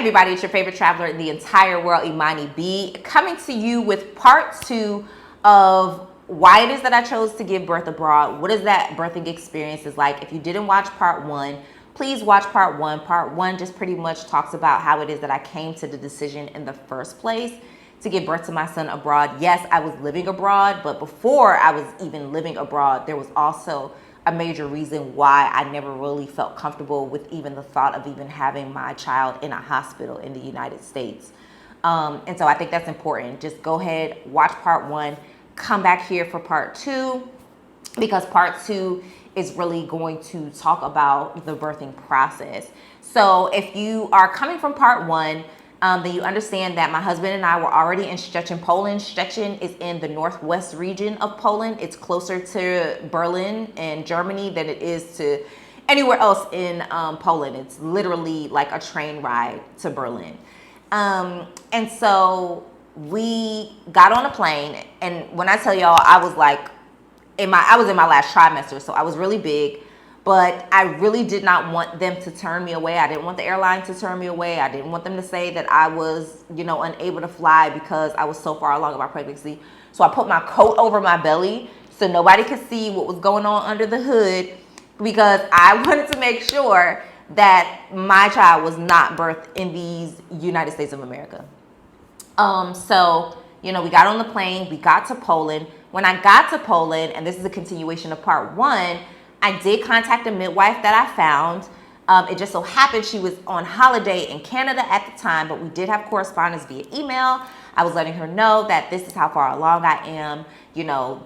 everybody, it's your favorite traveler in the entire world, Imani B, coming to you with part 2 of why it is that I chose to give birth abroad. What is that birthing experience is like? If you didn't watch part 1, please watch part 1. Part 1 just pretty much talks about how it is that I came to the decision in the first place to give birth to my son abroad. Yes, I was living abroad, but before I was even living abroad, there was also a major reason why I never really felt comfortable with even the thought of even having my child in a hospital in the United States. And so I think that's important. Just go ahead, watch part 1, come back here for part 2, because part 2 is really going to talk about the birthing process. So if you are coming from part 1, then you understand that my husband and I were already in Szczecin, Poland. Szczecin is in the northwest region of Poland. It's closer to Berlin and Germany than it is to anywhere else in Poland. It's literally like a train ride to Berlin. And so we got on a plane, and when I tell y'all, I was like, I was in my last trimester, so I was really big. But I really did not want them to turn me away. I didn't want the airline to turn me away. I didn't want them to say that I was, unable to fly because I was so far along in my pregnancy. So I put my coat over my belly so nobody could see what was going on under the hood, because I wanted to make sure that my child was not birthed in these United States of America. So, we got on the plane, we got to Poland. When I got to Poland, and this is a continuation of part 1, I did contact a midwife that I found. It just so happened she was on holiday in Canada at the time, but we did have correspondence via email. I was letting her know that this is how far along I am.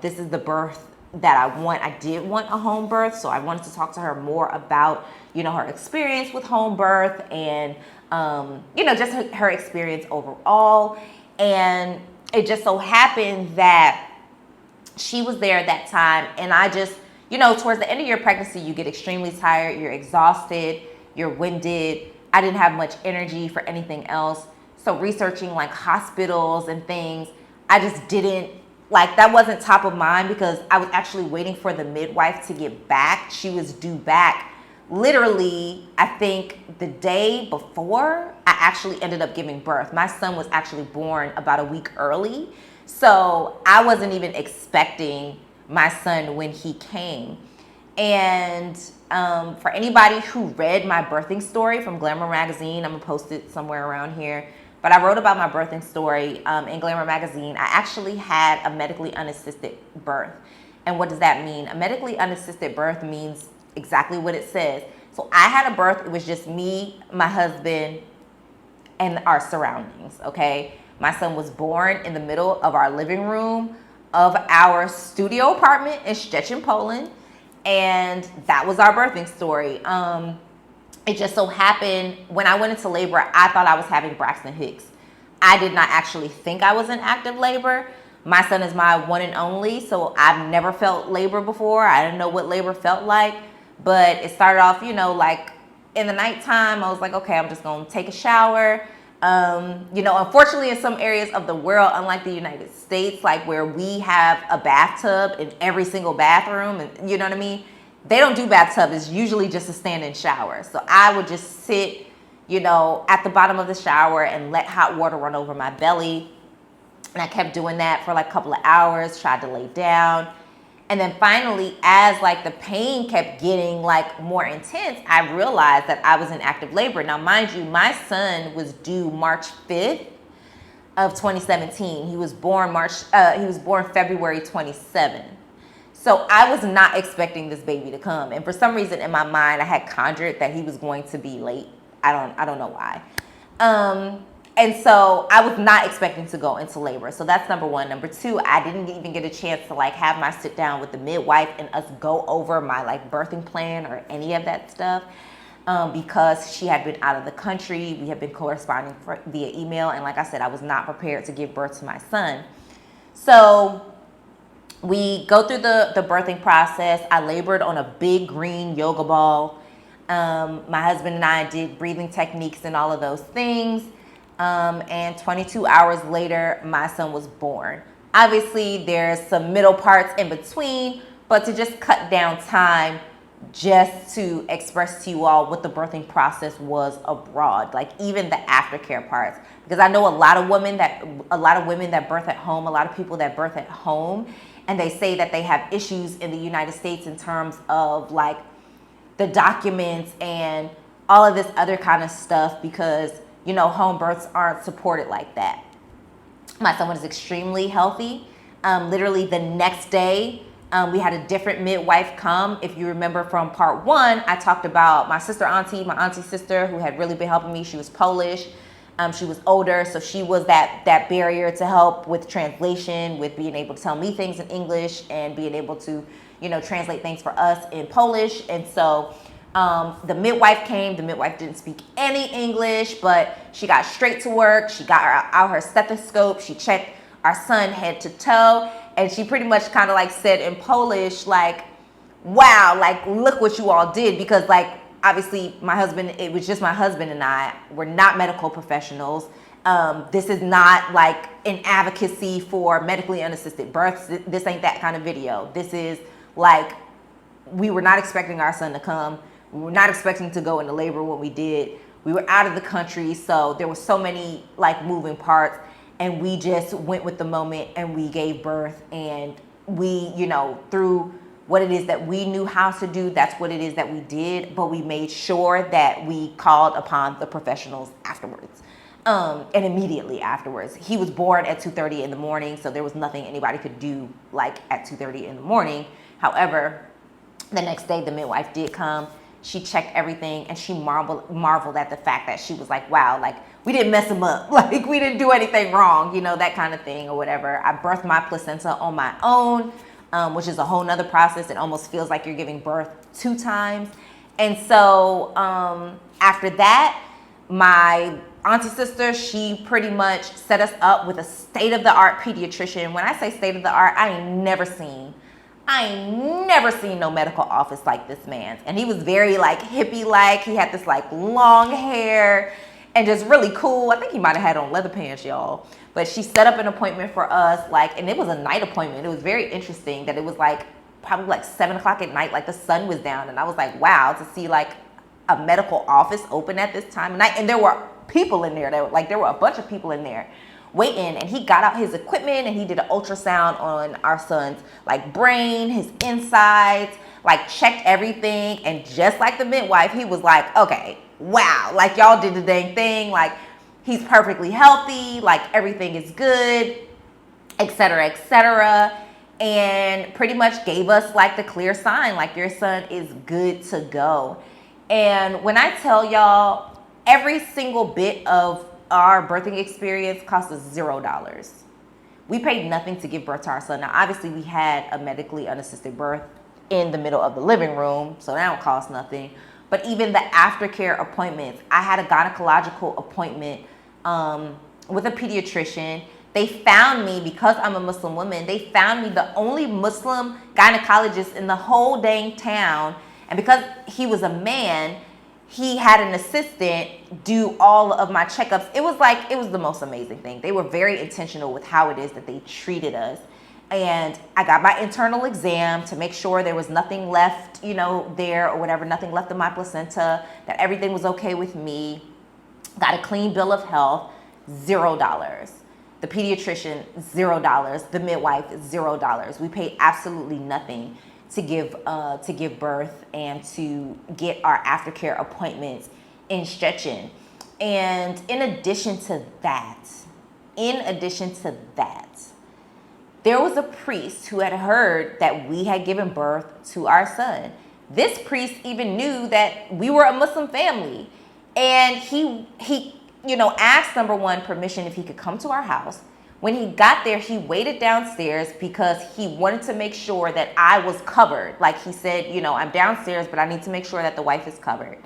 This is the birth that I want. I did want a home birth, so I wanted to talk to her more about, her experience with home birth and, just her experience overall. And it just so happened that she was there at that time, and I just, towards the end of your pregnancy, you get extremely tired, you're exhausted, you're winded. I didn't have much energy for anything else. So researching like hospitals and things, I just didn't, that wasn't top of mind, because I was actually waiting for the midwife to get back. She was due back literally, I think the day before I actually ended up giving birth. My son was actually born about a week early. So I wasn't even expecting my son when he came. And for anybody who read my birthing story from Glamour Magazine, I'm gonna post it somewhere around here, but I wrote about my birthing story in Glamour Magazine. I actually had a medically unassisted birth. And what does that mean? A medically unassisted birth means exactly what it says. So I had a birth, it was just me, my husband, and our surroundings, okay? My son was born in the middle of our living room of our studio apartment in Szczecin, Poland, and that was our birthing story. It just so happened when I went into labor, I thought I was having Braxton Hicks. I did not actually think I was in active labor. My son is my one and only, so I've never felt labor before. I didn't know what labor felt like, but it started off, in the nighttime. I was like, okay, I'm just gonna take a shower. Unfortunately, in some areas of the world, unlike the United States, like where we have a bathtub in every single bathroom, and you know what I mean? They don't do bathtub. It's usually just a stand-in shower. So I would just sit, at the bottom of the shower and let hot water run over my belly. And I kept doing that for like a couple of hours, tried to lay down. And then finally, as the pain kept getting more intense, I realized that I was in active labor. Now, mind you, my son was due March 5th of 2017. He was born February 27th. So I was not expecting this baby to come. And for some reason in my mind, I had conjured that he was going to be late. I don't know why. And so I was not expecting to go into labor. So that's number 1. Number 2, I didn't even get a chance to have my sit down with the midwife and us go over my birthing plan or any of that stuff, because she had been out of the country. We had been corresponding via email. And like I said, I was not prepared to give birth to my son. So we go through the birthing process. I labored on a big green yoga ball. My husband and I did breathing techniques and all of those things. And 22 hours later, my son was born. Obviously, there's some middle parts in between, but to just cut down time, just to express to you all what the birthing process was abroad, like even the aftercare parts. Because I know a lot of women that birth at home, a lot of people that birth at home, and they say that they have issues in the United States in terms of like the documents and all of this other kind of stuff, because you know home births aren't supported like that. My son was extremely healthy. Literally the next day, we had a different midwife come. If you remember from part 1, I talked about my auntie sister, who had really been helping me. She was Polish. She was older, so she was that barrier to help with translation, with being able to tell me things in English and being able to, you know, translate things for us in Polish. And so the midwife came. The midwife didn't speak any English, but she got straight to work. She got out her stethoscope. She checked our son head to toe, and she pretty much kind of like said in Polish, like, wow, like, look what you all did. Because like, obviously my husband, it was just my husband and I, we're not medical professionals. This is not like an advocacy for medically unassisted births. This ain't that kind of video. This is like, we were not expecting our son to come. We were not expecting to go into labor when we did. We were out of the country, so there were so many like moving parts, and we just went with the moment and we gave birth. And we, you know, through what it is that we knew how to do, that's what it is that we did. But we made sure that we called upon the professionals afterwards, and immediately afterwards. He was born at 2:30 in the morning, so there was nothing anybody could do like at 2:30 in the morning. However, the next day the midwife did come. She checked everything, and she marveled at the fact that she was like, wow, like, we didn't mess him up. Like, we didn't do anything wrong, you know, that kind of thing or whatever. I birthed my placenta on my own, which is a whole nother process. It almost feels like you're giving birth 2 times. And so after that, my auntie sister, she pretty much set us up with a state-of-the-art pediatrician. When I say state-of-the-art, I ain't never seen no medical office like this man's. And he was very like hippie-like. He had this like long hair and just really cool. I think he might have had on leather pants, y'all. But she set up an appointment for us, like, and it was a night appointment. It was very interesting that it was like probably like 7 o'clock at night, like the sun was down. And I was like, wow, to see like a medical office open at this time of night. And there were people in there there were a bunch of people in there waiting. And he got out his equipment and he did an ultrasound on our son's like brain, his insides, like checked everything. And just like the midwife, he was like, okay, wow, like y'all did the dang thing. Like, he's perfectly healthy, like everything is good, etc., etc. And pretty much gave us like the clear sign, like, your son is good to go. And when I tell y'all, every single bit of our birthing experience cost us $0. We paid nothing to give birth to our son. Now, obviously, we had a medically unassisted birth in the middle of the living room, so that don't cost nothing. But even the aftercare appointments, I had a gynecological appointment with a pediatrician. They found me, because I'm a Muslim woman, they found me the only Muslim gynecologist in the whole dang town. And because he was a man, he had an assistant do all of my checkups. It was the most amazing thing. They were very intentional with how it is that they treated us. And I got my internal exam to make sure there was nothing left, you know, there or whatever, nothing left in my placenta, that everything was okay with me. Got a clean bill of health, $0. The pediatrician, $0. The midwife, $0. We paid absolutely nothing to give birth and to get our aftercare appointments in Szczecin. And in addition to that, there was a priest who had heard that we had given birth to our son. This priest even knew that we were a Muslim family. And he you know, asked, number one, permission if he could come to our house. When he got there, he waited downstairs because he wanted to make sure that I was covered. Like, he said, you know, I'm downstairs, but I need to make sure that the wife is covered.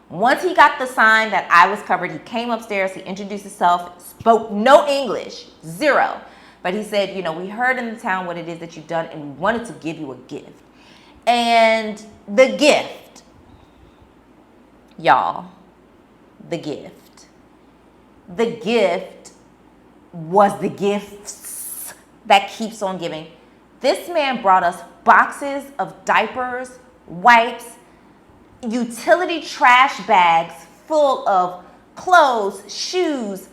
Once he got the sign that I was covered, he came upstairs, he introduced himself, spoke no English, zero. But he said, you know, we heard in the town what it is that you've done, and we wanted to give you a gift. And the gift, y'all, the gift was the gifts that keeps on giving. This man brought us boxes of diapers, wipes, utility trash bags full of clothes, shoes,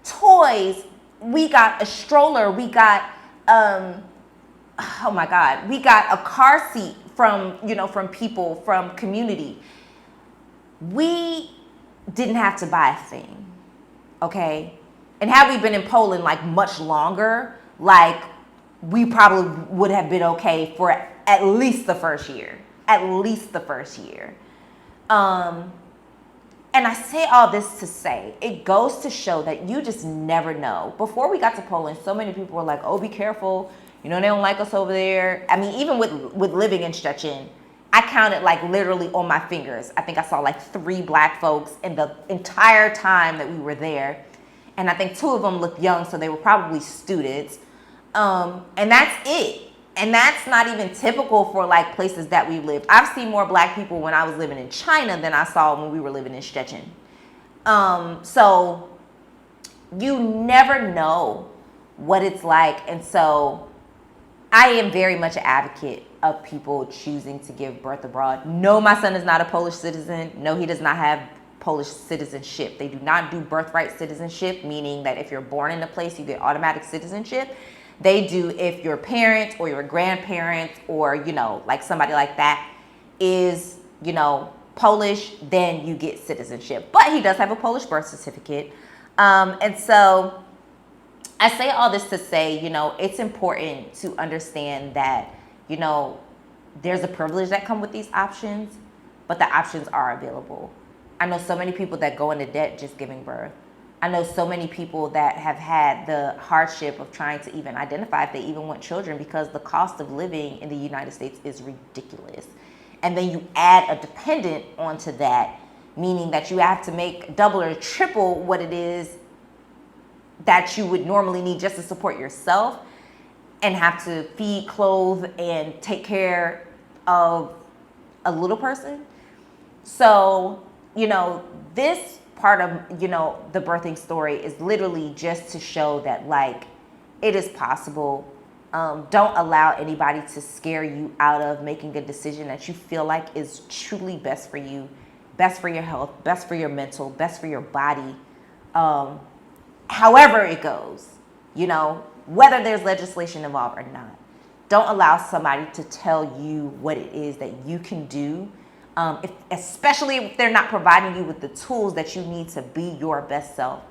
toys. We got a stroller. We got, oh my God, we got a car seat from, from people, from community. We didn't have to buy a thing, okay? And had we been in Poland like much longer, like we probably would have been okay for at least the first year. At least the first year. And I say all this to say, it goes to show that you just never know. Before we got to Poland, so many people were like, oh, be careful. They don't like us over there. I mean, even with living in Szczecin, I counted like literally on my fingers. I think I saw like 3 black folks in the entire time that we were there. And I think 2 of them looked young, so they were probably students. And that's it. And that's not even typical for like places that we lived. I've seen more black people when I was living in China than I saw when we were living in Szczecin. So you never know what it's like. And so I am very much an advocate of people choosing to give birth abroad. No, my son is not a Polish citizen. No, he does not have Polish citizenship. They do not do birthright citizenship, meaning that if you're born in a place, you get automatic citizenship. They do if your parents or your grandparents or, like somebody like that is, Polish, then you get citizenship. But he does have a Polish birth certificate. And so I say all this to say, it's important to understand that, there's a privilege that comes with these options, but the options are available. I know so many people that go into debt just giving birth. I know so many people that have had the hardship of trying to even identify if they even want children because the cost of living in the United States is ridiculous. And then you add a dependent onto that, meaning that you have to make double or triple what it is that you would normally need just to support yourself and have to feed, clothe, and take care of a little person. So, this part of, the birthing story is literally just to show that, like, it is possible. Don't allow anybody to scare you out of making a decision that you feel like is truly best for you, best for your health, best for your mental, best for your body. However it goes, whether there's legislation involved or not. Don't allow somebody to tell you what it is that you can do. Especially if they're not providing you with the tools that you need to be your best self.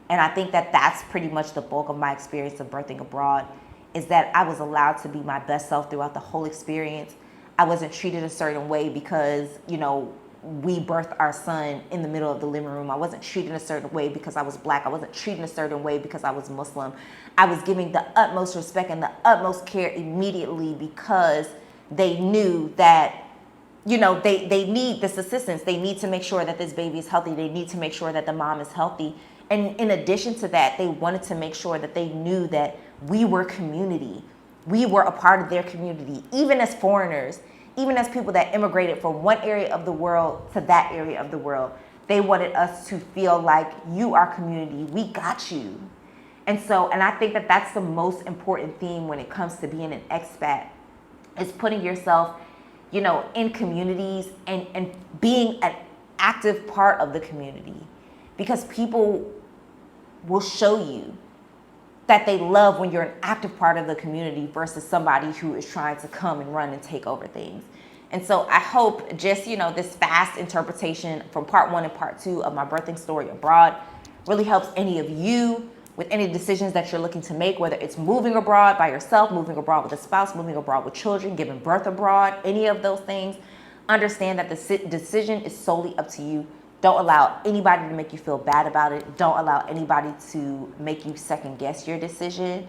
And I think that that's pretty much the bulk of my experience of birthing abroad, is that I was allowed to be my best self throughout the whole experience. I wasn't treated a certain way because, we birthed our son in the middle of the living room. I wasn't treated a certain way because I was black. I wasn't treated a certain way because I was Muslim. I was giving the utmost respect and the utmost care immediately because they knew that they need this assistance. They need to make sure that this baby is healthy. They need to make sure that the mom is healthy. And in addition to that, they wanted to make sure that they knew that we were community. We were a part of their community, even as foreigners, even as people that immigrated from one area of the world to that area of the world. They wanted us to feel like you are community. We got you. And I think that that's the most important thing when it comes to being an expat, is putting yourself in communities and being an active part of the community, because people will show you that they love when you're an active part of the community versus somebody who is trying to come and run and take over things. And so I hope just, this fast interpretation from part 1 and part 2 of my birthing story abroad really helps any of you with any decisions that you're looking to make, whether it's moving abroad by yourself, moving abroad with a spouse, moving abroad with children, giving birth abroad, any of those things. Understand that the decision is solely up to you. Don't allow anybody to make you feel bad about it. Don't allow anybody to make you second guess your decision.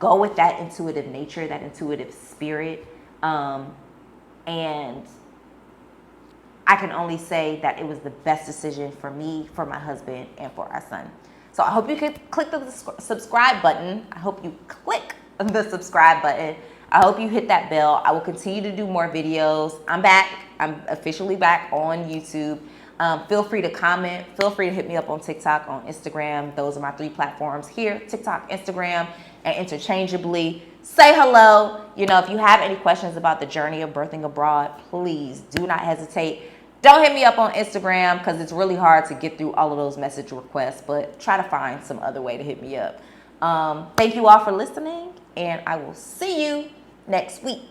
Go with that intuitive nature, that intuitive spirit. And I can only say that it was the best decision for me, for my husband, and for our son. So I hope you could click the subscribe button. I hope you click the subscribe button. I hope you hit that bell. I will continue to do more videos. I'm back. I'm officially back on YouTube. Feel free to comment. Feel free to hit me up on TikTok, on Instagram. Those are my 3 platforms here: TikTok, Instagram, and interchangeably. Say hello. If you have any questions about the journey of birthing abroad, please do not hesitate. Don't hit me up on Instagram because it's really hard to get through all of those message requests, but try to find some other way to hit me up. Thank you all for listening, and I will see you next week.